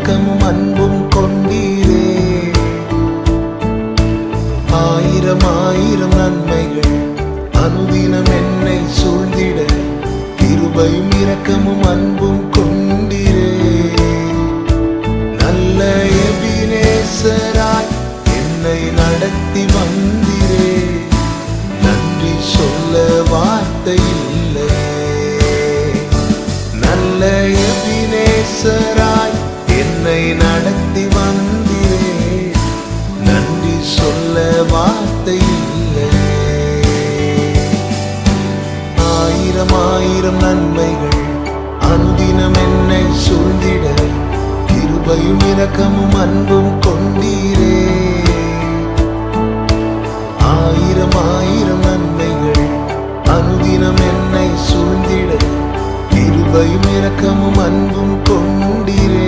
இரக்கமும் அன்பும் கொண்டீரே. ஆயிரம் ஆயிரம் நன்மைகள் அனுதினம் என்னை சூழ்ந்திட கிருபையும் இரக்கமும் அன்பும் கொண்டீரே. நல்ல எபினேசராய் என்னை நடத்தி வந்தீரே. நன்றி சொல்ல வார்த்தை இல்லை. நல்ல எபினேசராய் என்னை நடத்தி வந்தீரே. நன்றி சொல்ல வார்த்தை இல்லை. ஆயிரம் ஆயிரம் நன்மைகள் அனுதினம் என்னை சூழ்ந்திட கிருபையும் இரக்கமும் அன்பும் கொண்டீரே. ஆயிரம் ஆயிரம் நன்மைகள் அனுதினம் என்னை சூழ்ந்திட கிருபையும் இரக்கமும் அன்பும் கொண்டீரே.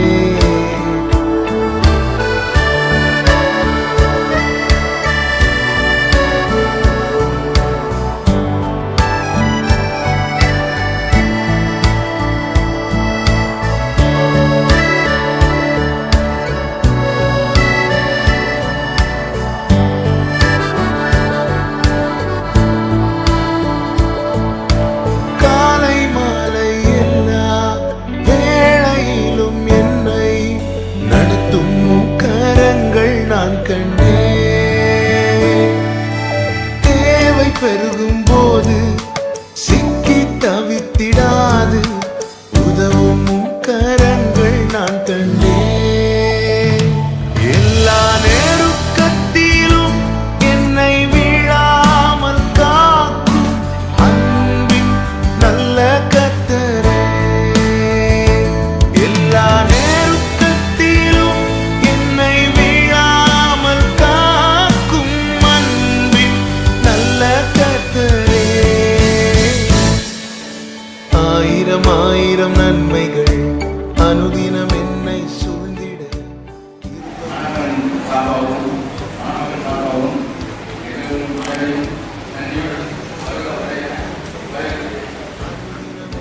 தேவை பெருகும் போது சிக்கி தவித்திடாது உதவும் கரங்கள் நான் கண்டேன். எல்லா நெருக்கத்திலும் என்னை வீழாமல் காக்கும் அன்பின் நல்ல கர்த்தரே. எல்லா ஆயிரம் ஆயிரம் நன்மைகள் அனுதினம் என்னை சூழ்ந்திட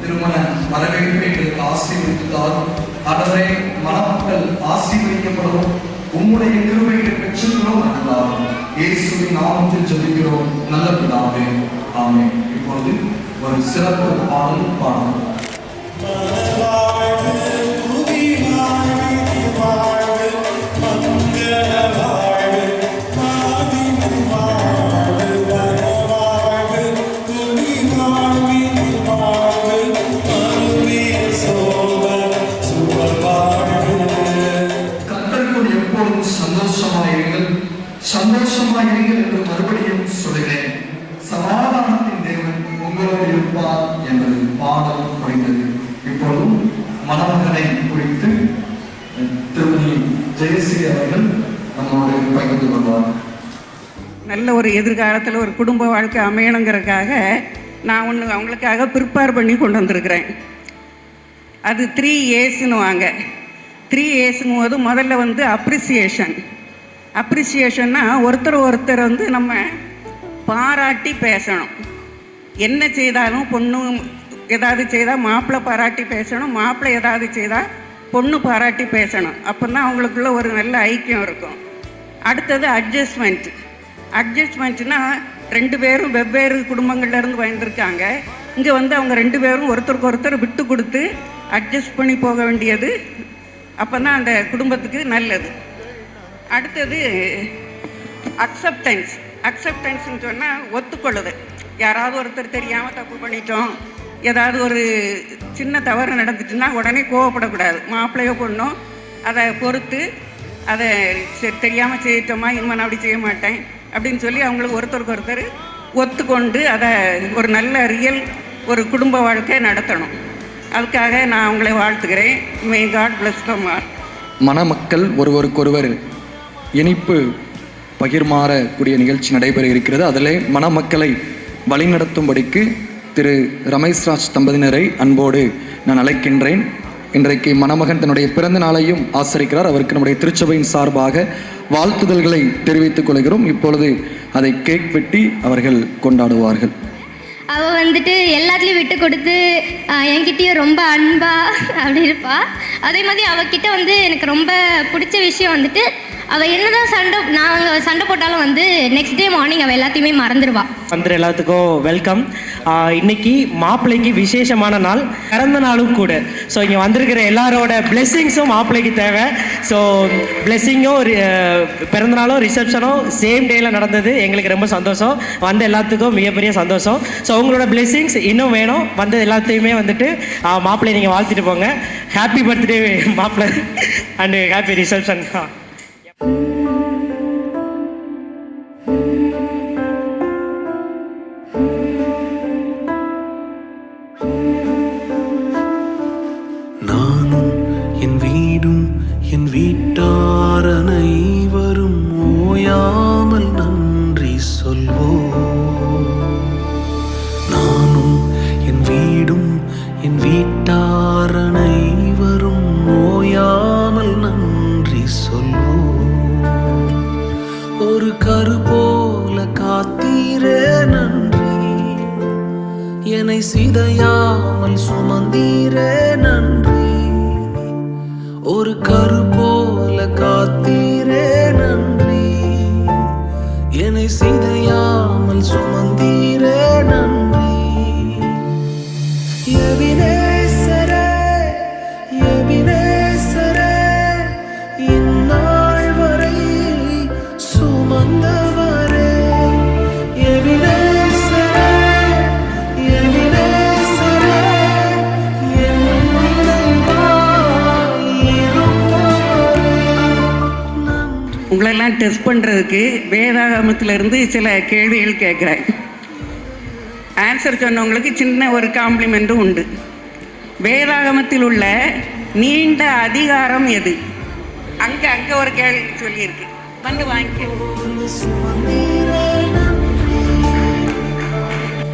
திருமண வரவேற்பை எங்களுக்கு ஆசீர்வதித்தார். ஆண்டவரே, மணமக்கள் ஆசீர்வதிக்கப்படவும் உம்முடைய கிருபைகளை பெற்றுகிறோம் என்றார். இயேசுவின் நாமத்தில் ஜெபிக்கிறோம் நல்ல பிதாவே, ஆமென். இப்பொழுது ஒரு சிறப்பு பாடல் பாடலாம். கர்த்தருக்குள் எப்பொழுதும் சந்தோஷமாயிருங்கள், சந்தோஷமாயிருங்கள் என்று மறுபடியும் சொல்கிறேன். சமாதானத்தின் தேவன் உங்களோடு இருப்பார் என்பது பாடல் முடிந்தது. இப்பொழுதும் மணமகனை குறித்து திருமணி ஜெயஸ்ரீ அவர்கள் நம்மோடு பகிர்ந்து கொள்வார். நல்ல ஒரு எதிர்காலத்தில் ஒரு குடும்ப வாழ்க்கை அமையணுங்கிறதுக்காக நான் ஒன்று அவங்களுக்காக ப்ரிப்பேர் பண்ணி கொண்டு வந்திருக்கிறேன். அது 3 A's வாங்க. 3 A'ங்கும் போது முதல்ல வந்து அப்ரிசியேஷன்னா ஒருத்தர் வந்து நம்ம பாராட்டி பேசணும். என்ன செய்தாலும் பொண்ணு ஏதாவது செய்தால் மாப்பிள்ளை பாராட்டி பேசணும், மாப்பிள்ளை ஏதாவது செய்தால் பொண்ணு பாராட்டி பேசணும். அப்போ தான் அவங்களுக்குள்ள ஒரு நல்ல ஐக்கியம் இருக்கும். அடுத்தது அட்ஜஸ்ட்மெண்ட்னா 2 பேரும் வெவ்வேறு குடும்பங்கள்லேருந்து வந்திருக்காங்க. இங்கே வந்து அவங்க 2 பேரும் ஒருத்தருக்கு ஒருத்தர் விட்டு கொடுத்து அட்ஜஸ்ட் பண்ணி போக வேண்டியது. அப்போ தான் அந்த குடும்பத்துக்கு நல்லது. அடுத்தது அக்செப்டன்ஸ்ன்னு சொன்னால் ஒத்துக்கொள்ளுது. யாராவது ஒருத்தர் தெரியாமல் தப்பு பண்ணிட்டோம், ஏதாவது ஒரு சின்ன தவறு நடந்துட்டுன்னா உடனே கோவப்படக்கூடாது. மாப்பிள்ளையோ பொண்ணோ அதை பொறுத்து அதை தெரியாமல் செய்யிட்டோமா, இனிமே நான் அப்படி செய்ய மாட்டேன் அப்படின்னு சொல்லி அவங்களுக்கு ஒருத்தருக்கு ஒருத்தர் ஒத்துக்கொண்டு அதை ஒரு நல்ல ஒரு குடும்ப வாழ்க்கை நடத்தணும். அதுக்காக நான் அவங்களை வாழ்த்துக்கிறேன். May God bless them all. மணமக்கள் ஒருவருக்கொருவர் இனிப்பு பகிர்மாறக்கூடிய நிகழ்ச்சி நடைபெற இருக்கிறது. அதில் மணமக்களை வழிநடத்தும்படிக்கு திரு ரமேஷ்ராஜ் தம்பதியினரை அன்போடு நான் அழைக்கின்றேன். இன்றைக்கு மணமகன் தன்னுடைய பிறந்த நாளையும் ஆசரிக்கிறார். அவருக்கு நம்முடைய திருச்சபையின் சார்பாக வாழ்த்துதல்களை தெரிவித்துக் கொள்கிறோம். இப்பொழுது அதை கேக் வெட்டி அவர்கள் கொண்டாடுவார்கள். அவள் வந்துட்டு எல்லாத்துலேயும் விட்டு கொடுத்து என்கிட்டயும் ரொம்ப அன்பா அப்படி இருப்பாள். அதே மாதிரி அவகிட்ட வந்து எனக்கு ரொம்ப பிடிச்ச விஷயம் வந்துட்டு அவள் என்னதான் நாங்கள் சண்டை போட்டாலும் வந்து நெக்ஸ்ட் டே மார்னிங் அவள் எல்லாத்தையுமே மறந்துடுவாள். வந்து எல்லாத்துக்கும் வெல்கம். இன்னைக்கு மாப்பிள்ளைக்கு விசேஷமான நாள், பிறந்த நாளும் கூட. ஸோ இங்கே வந்திருக்கிற எல்லாரோட பிளெஸ்ஸிங்ஸும் மாப்பிள்ளைக்கு தேவை. ஸோ பிளெஸ்ஸிங்கும் பிறந்தநாளும் ரிசப்ஷனும் சேம் டேயில் நடந்தது. எங்களுக்கு ரொம்ப சந்தோஷம். வந்த எல்லாத்துக்கும் மிகப்பெரிய சந்தோஷம். ஸோ உங்களோட பிளெஸ்ஸிங்ஸ் இன்னும் வேணும். வந்து எல்லாத்தையுமே வந்துட்டு மாப்பிள்ளையை நீங்கள் வாழ்த்திட்டு போங்க. ஹாப்பி பர்த்டே மாப்பிள்ளை அண்டு ஹாப்பி ரிசப்ஷன். நானும் என் வீடும் என் வீட்டார் அனைவரும் ஓயாமல் நன்றி சொல்வோம். நானும் என் வீடும் என் வீட்டார் அனைவரும் ஓயாமல் நன்றி சொல்வோம். ஒரு கரு போல காத்தீரே நன்றி, என்னை சிதையாமல் சுமந்தீரே நன்றி. ஒரு கரு போல காத்தீரே நன்றி, என்னை சிதையாமல் சுமந்தீரே நன்றி. எபினேசரே எபினேசரே, இந்நாள் வரை சுமந்தவரே. எபினேசரே எபினேசரே, என் நினைவாய் இருப்பவரே. நன்றி. உங்களெல்லாம் டெஸ்ட் பண்ணுறதுக்கு வேதாகமத்திலிருந்து சில கேள்விகள் கேட்குறேன். ஆன்சர் சொன்னவங்களுக்கு சின்ன ஒரு காம்ப்ளிமெண்ட்டும் உண்டு. வேதாகமத்தில் உள்ள நீண்ட அதிகாரம் எது? அங்கே ஒரு கேள்வி சொல்லியிருக்கு, வந்து வாங்கிக்க.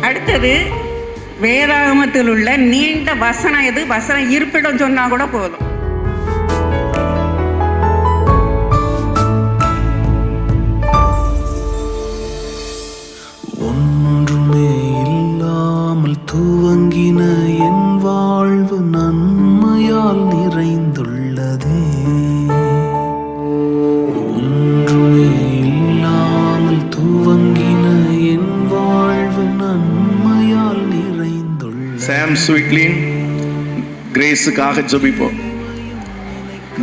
அடுத்தது, வேதாகமத்தில் உள்ள நீண்ட வசனம் எது? வசனம் இருப்பிடம் சொன்னால் கூட போதும். ஒன்றுமே இல்லாமல் துவங்கின என் வாழ்வு நன்மையால் நிறைந்துள்ளதே. ஒன்றுமே இல்லாமல் துவங்கின என் வாழ்வு நன்மையால் நிறைந்துள்ளது. சாம் ஸ்வீட்லின் கிரேஸுக்காக ஜெபிப்போம்.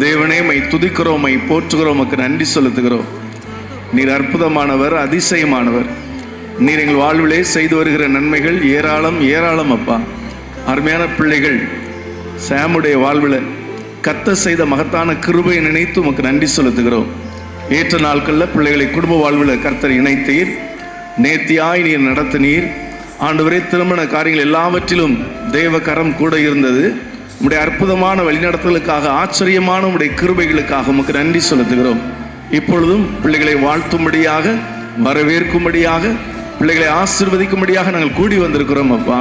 தேவனே, மை துதிக்கிறோம், மை போற்றுகிறோம், உமக்கு நன்றி செலுத்துகிறோம். நீர் அற்புதமானவர், அதிசயமானவர். நீர் எங்கள் வாழ்விலே செய்து வருகிற நன்மைகள் ஏராளம் ஏராளம் அப்பா. அருமையான பிள்ளைகள் சாமுடைய வாழ்வில் கர்த்தர் செய்த மகத்தான கிருபையை நினைத்து உமக்கு நன்றி செலுத்துகிறோம். ஏற்ற நாட்களில் பிள்ளைகளை குடும்ப வாழ்வில் கர்த்தர் இணைத்தீர், நேர்த்தியாய் நீர் நடத்தினீர். ஆண்டவரே, திருமண காரியங்கள் எல்லாவற்றிலும் தேவ கரம் கூட இருந்தது. உம்முடைய அற்புதமான வழிநடத்தலுக்காக, ஆச்சரியமான உம்முடைய கிருபைகளுக்காக உமக்கு நன்றி செலுத்துகிறோம். இப்பொழுதும் பிள்ளைகளை வாழ்த்தும்படியாக, வரவேற்கும்படியாக, பிள்ளைகளை ஆசீர்வதிக்கும்படியாக நாங்கள் கூடி வந்திருக்கிறோம் அப்பா.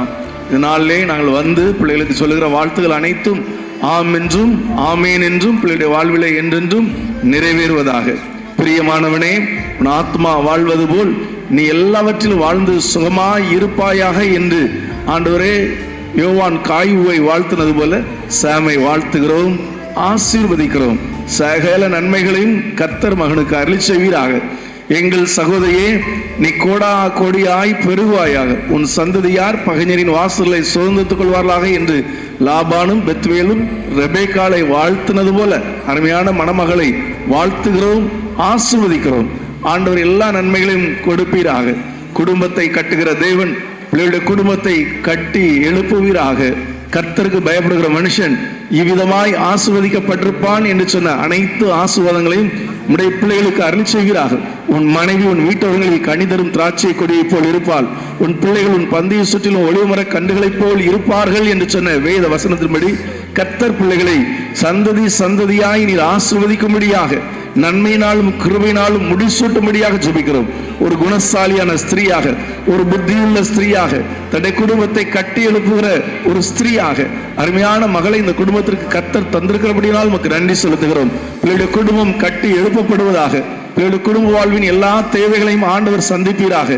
இதனாலே நாங்கள் வந்து பிள்ளைகளுக்கு சொல்லுகிற வாழ்த்துக்கள் அனைத்தும் ஆம் என்றும் ஆமேன் என்றும் பிள்ளைகளுடைய வாழ்விலே என்றென்றும் நிறைவேறுவதாக. பிரியமானவனே, உன் ஆத்மா வாழ்வது போல் நீ எல்லாவற்றிலும் வாழ்ந்து சுகமாய் இருப்பாயாக என்று ஆண்டவரே யோவான் காயுவை வாழ்த்தினது போல சாமை வாழ்த்துகிறோம், ஆசீர்வதிக்கிறோம். சகல நன்மைகளையும் கர்த்தர் மகனுக்கு அருளி செய்வீராக. எங்கள் சகோதரியே, நீ கோடா கோடியாய் பெருகுவாயாக. உன் சந்ததியார் பகைஞரின் வாசலை சுதந்திரத்துக் கொள்வார்களாக என்று லாபானும் பெத்வேலும் ரெபேக்காளை வாழ்த்தினது போல அருமையான மணமகளை வாழ்த்துகிறோம், ஆசீர்வதிக்கிறோம். ஆண்டவர் எல்லா நன்மைகளையும் கொடுப்பீராக. குடும்பத்தை கட்டுகிற தேவன் பிள்ளைகளுடைய குடும்பத்தை கட்டி எழுப்புவீராக. கர்த்தருக்கு பயப்படுகிற மனுஷன் இவ்விதமாய் ஆசீர்வதிக்கப்பட்டிருப்பான் என்று சொன்ன அனைத்து ஆசீர்வாதங்களையும் உடைய பிள்ளைகளுக்கு அருளி செய்கிறார்கள். உன் மனைவி உன் வீட்டவர்களில் கனி தரும் திராட்சை கொடியை போல் இருப்பாள். உன் பிள்ளைகள் உன் பந்தய சுற்றிலும் ஒளிவுமர கண்டுகளைப் போல் இருப்பார்கள் என்று சொன்ன வேத வசனத்தின்படி கர்த்தர் பிள்ளைகளை சந்ததி சந்ததியாய் நீர் ஆசீர்வதிக்கும்படியாக, நன்மையினாலும் கிருபையினாலும் முடிசூட்டும்படியாக ஜெபிக்கிறோம். ஒரு குணசாலியான ஸ்திரீயாக, ஒரு புத்தியுள்ள ஸ்திரீயாக, தன்னுடைய குடும்பத்தை கட்டி எழுப்புகிற ஒரு ஸ்திரீயாக, அருமையான மகளை இந்த குடும்பத்திற்கு கர்த்தர் தந்திருக்கிறபடியால் நமக்கு நன்றி செலுத்துகிறோம். பிள்ளையுடைய குடும்பம் கட்டி எழுப்பப்படுவதாக. குடும்ப வாழ்வின் எல்லா தேவைகளையும் ஆண்டவர் சந்திப்பீராக.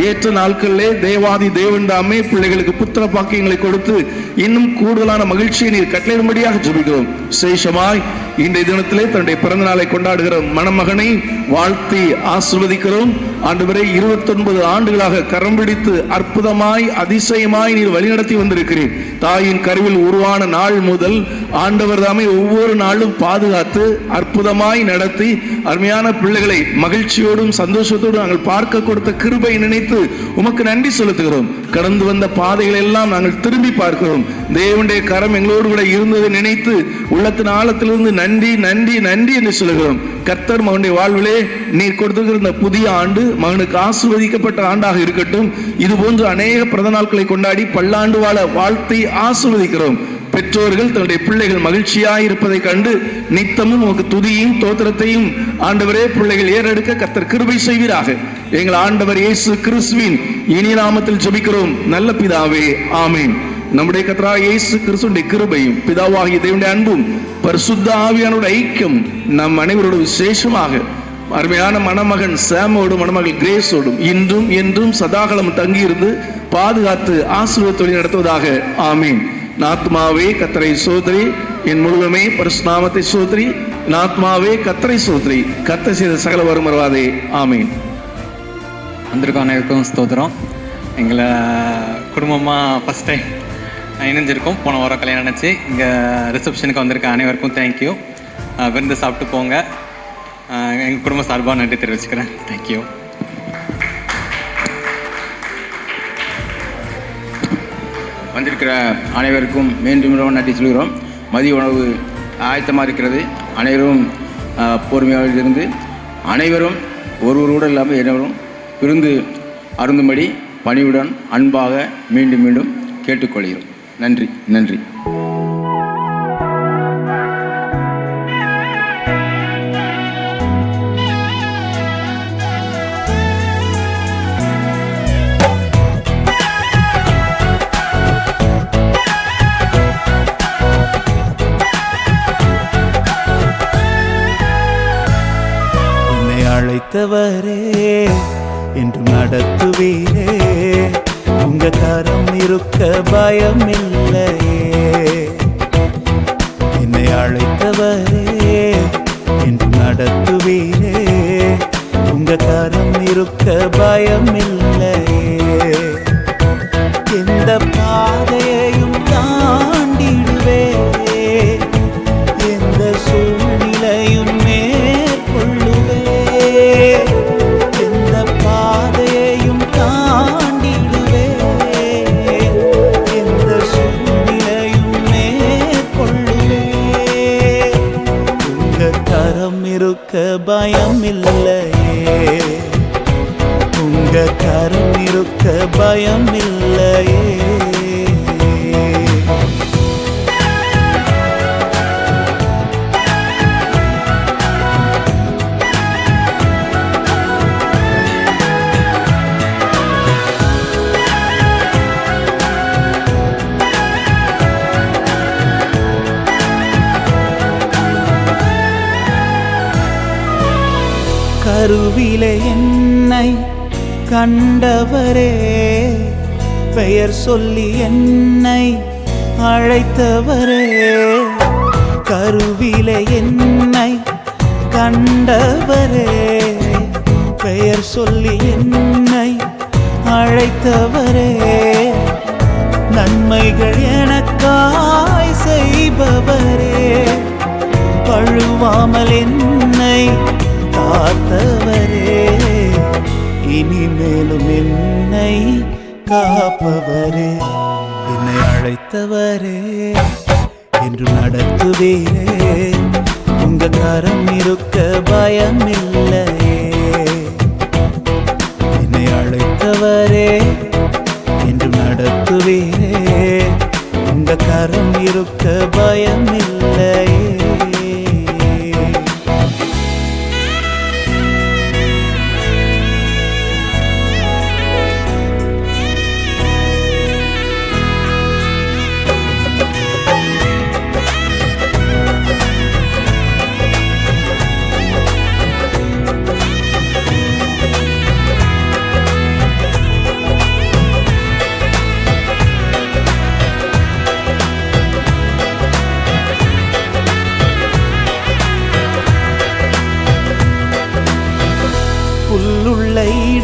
ஏற்ற நாட்களிலே தேவாதி தேவன் தாமே பிள்ளைகளுக்கு புத்திர பாக்கியங்களை கொடுத்து இன்னும் கூடுதலான மகிழ்ச்சியை நீர் கட்டளையிடும்படியாக ஜெபிக்கிறோம். விசேஷமாய் இன்றைய தினத்திலே தன்னுடைய பிறந்த நாளை கொண்டாடுகிற மணமகனை வாழ்த்தி ஆசீர்வதிக்கிறோம். ஆண்டவரே, 29 ஆண்டுகளாக கரம் பிடித்து அற்புதமாய் அதிசயமாய் நீர் வழிநடத்தி வந்திருக்கிறீர். தாயின் கருவில் உருவான நாள் முதல் ஆண்டவர் தாமே ஒவ்வொரு நாளும் பாதுகாத்து அற்புதமாய் நடத்தி அருமையான பிள்ளைகளை மகிழ்ச்சியோடும் சந்தோஷத்தோடும் நாங்கள் பார்க்க கொடுத்த கிருபை நினைத்து உமக்கு நன்றி செலுத்துகிறோம். கடந்து வந்த பாதைகளை எல்லாம் நாங்கள் திரும்பி பார்க்கிறோம். தேவனுடைய கரம் எங்களோடு கூட இருந்ததை நினைத்து உள்ளத்தின் ஆழத்திலிருந்து நன்றி நன்றி நன்றி என்று சொல்கிறோம். கர்த்தர் மகனுடைய வாழ்விலே நீர் கொடுத்திருக்கிற இந்த புதிய ஆண்டு மகனுக்கு ஆசீர்வதிக்கப்பட்ட ஆண்டாக இருக்கட்டும். இது போன்று அநேக பிறந்த நாட்களை கொண்டாடி பல்லாண்டு வாழ வாழ்த்தி ஆசீர்வதிக்கிறோம். பெற்றோர்கள் தன்னுடைய பிள்ளைகள் மகிழ்ச்சியாய் இருப்பதை கண்டு நித்தமும் உமக்கு துதியையும் தோத்திரத்தையும் ஆண்டவரே பிள்ளைகள் ஏறெடுக்க கர்த்தர் கிருபை செய்வீராக. எங்கள் ஆண்டவர் இயேசு கிறிஸ்துவின் இனிய நாமத்தில் ஜெபிக்கிறோம் நல்ல பிதாவே, ஆமீன். நம்முடைய கர்த்தராகிய இயேசு கிறிஸ்துவின் கிருபையும் பிதாவாகிய தேவனுடைய அன்பும் பரிசுத்த ஆவியானோட ஐக்கியம் நம் அனைவரோட விசேஷமாக அருமையான மணமகன் சாமோடும் மணமகள் கிரேஸோடும் இன்றும் என்றும் சதாகாலம் தங்கியிருந்து பாதுகாத்து ஆசீர்வாதத்தோடு நடத்துவதாக, ஆமீன். நாத்மாவே கர்த்தரை சோதரி, என் முழுவதுமே பரிசுநாமத்தை சோதரி. நாத்மாவே கர்த்தரை சோதரி, கர்த்தர் செய்த சகல வரும் மறவாதே, ஆமீன். வந்திருக்கோம் அனைவருக்கும் ஸ்தோத்திரம். எங்களை குடும்பமாக ஃபஸ்ட் டைம் இணைஞ்சிருக்கோம். போன வாரம் கல்யாணம் நினச்சி இங்கே ரிசப்ஷனுக்கு வந்திருக்க அனைவருக்கும் தேங்க்யூ. விருந்து சாப்பிட்டு போங்க. எங்கள் குடும்ப சார்பாக நன்றி தெரிவிச்சுக்கிறேன். தேங்க்யூ. வந்திருக்கிற அனைவருக்கும் மீண்டும் நன்றி சொல்கிறோம். மதிய உணவு ஆயத்தமாக இருக்கிறது. அனைவரும் பொறுமையாக இருந்து அனைவரும் ஒருவரோடு இல்லாமல் அனைவரும் விருந்து அருந்தும்படி பணிவுடன் அன்பாக மீண்டும் மீண்டும் கேட்டுக்கொள்கிறோம். நன்றி நன்றி. அழைத்தவரே என்றும் நடத்துவீரே, உங்க கரம் இருக்க பயம் இல்லையே. என்னை அழைத்தவரே என்றும் நடத்துவீரே, உங்க கரம் இருக்க பயம் இல்லையே. எந்த பாதையையும் தாண்டிடுவே, எந்த சூழ்நிலையும் மேற்கொள்ளுவே. எந்த பாதையையும் தாண்டிடுவே, எந்த சூழ்நிலையும் மேற்கொள்ளுவே. உங்க கரம் இருக்க பயம் இல்லையே, உங்க கரம் இருக்க பயம் இல்லையே. கருவிலே என்னை கண்டவரே, பெயர் சொல்லி என்னை அழைத்தவரே. கருவிலே என்னை கண்டவரே, பெயர் சொல்லி என்னை அழைத்தவரே. நன்மைகள் எனக்காய் செய்பவரே, பழுவாமல் என்னை காத்தவரே. இனிமேலும் என்னை காப்பவரே, என்னை அழைத்தவரே என்று நடத்துவீரே. உங்க கரம் இருக்க பயம் இல்லையே. என்னை அழைத்தவரே என்று நடத்துவீரே, உங்க கரம் இருக்க பயம் இல்லையே.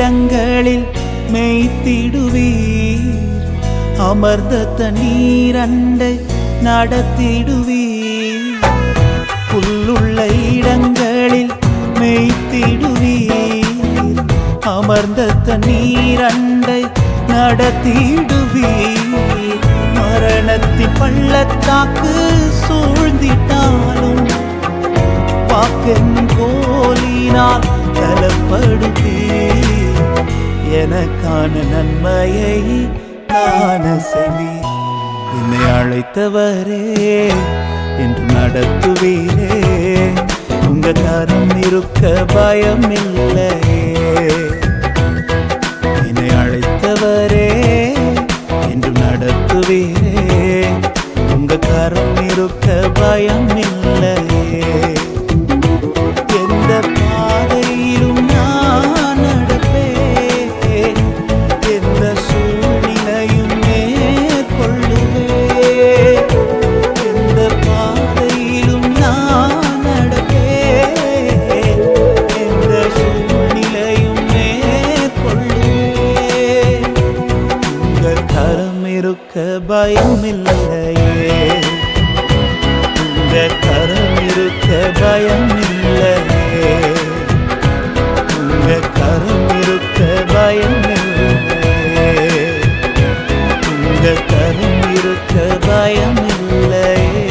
இடங்களில் மேய்த்திடுவீர், அமர்ந்த தண்ணீரண்டை நடத்திடுவீர். புல்லுள்ள இடங்களில் மேய்த்திடுவீர், அமர்ந்த தண்ணீரண்டை நடத்திடுவீர். மரணத்தின் பள்ளத்தாக்கு சூழ்ந்திட்டாலும் வாக்கென் கோலினால் பலப்படுவீர். எனக்கான நன்மையை காண செய்வீர். என்னை அழைத்தவரே என்று நடத்துவீரே, உங்க கரம் இருக்க பயமில்லையே. என்னை அழைத்தவரே என்று நடத்துவீரே, உங்க கரம் இருக்க பயமில்லையே. எந்த பாதையிலும் நான் நடப்பேன், எந்த சூழ்நிலையும் மேற்கொள்ளுவேன். எந்த பாதையிலும் நான் நடப்பேன், எந்த சூழ்நிலையும் மேற்கொள்ளுவேன். உங்க கரம் இருக்க பயமில்லையே, உங்க கரம் இருக்க பயமில்லையே, உங்க கரம் இருக்க பயமில்லையே, உங்க கரம் இருக்க பயமில்லையே.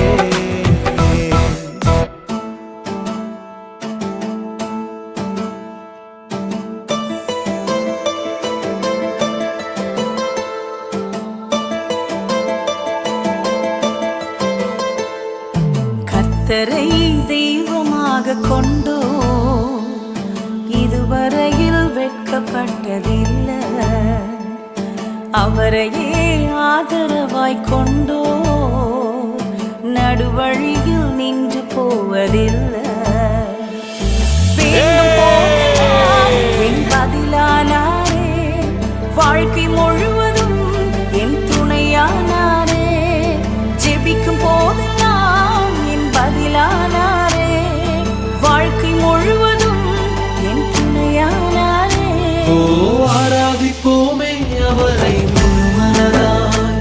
கர்த்தரை தெய்வமாக கொண்டோ இதுவரையில் வெட்கப்பட்டதில்லை. அவரையே ஆதரவாய் கொண்டோ நடுவழியில் நின்று போவதில்லை. வேண்டும் போதெல்லாம் என் பதிலானாரே, வாழ்க்கை முழுவதும் என் துணையானாரே. ஜெபிக்கும் போதெல்லாம் என் பதிலானாரே, வாழ்க்கை முழுவதும் என் துணையானாரே. ஓ ஆராதிப்போமே அவரை முழுமனதாய்,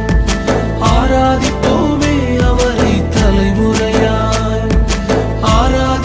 ஆராதிப்போமே அவரை தலைமுறையாய், ஆராதிப்போமே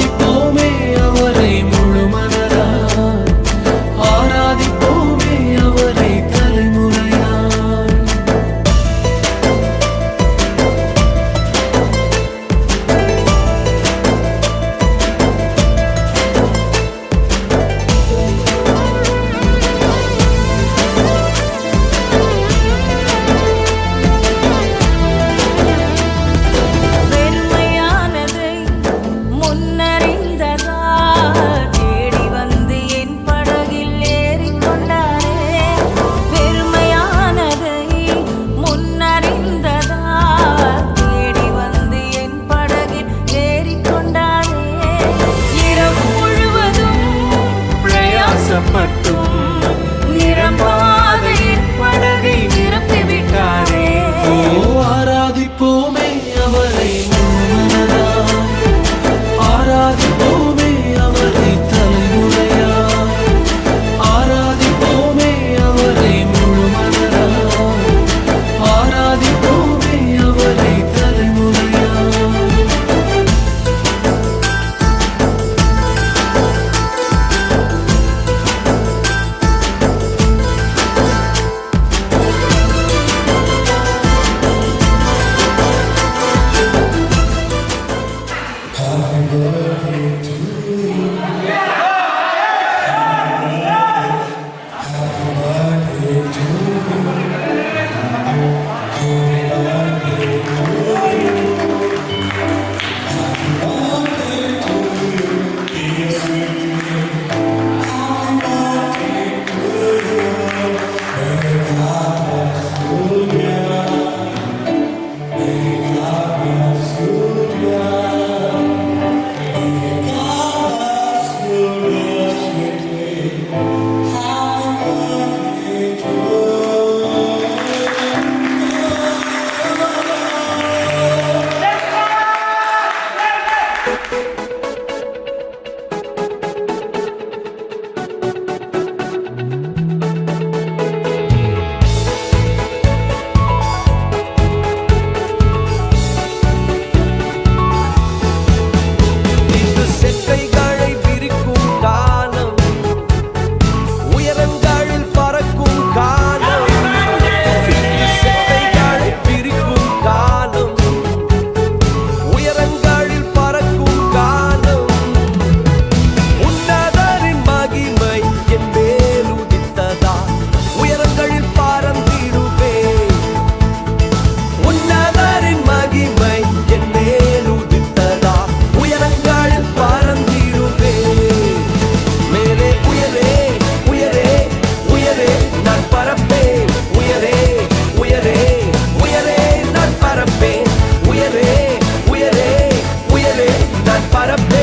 gotta pay.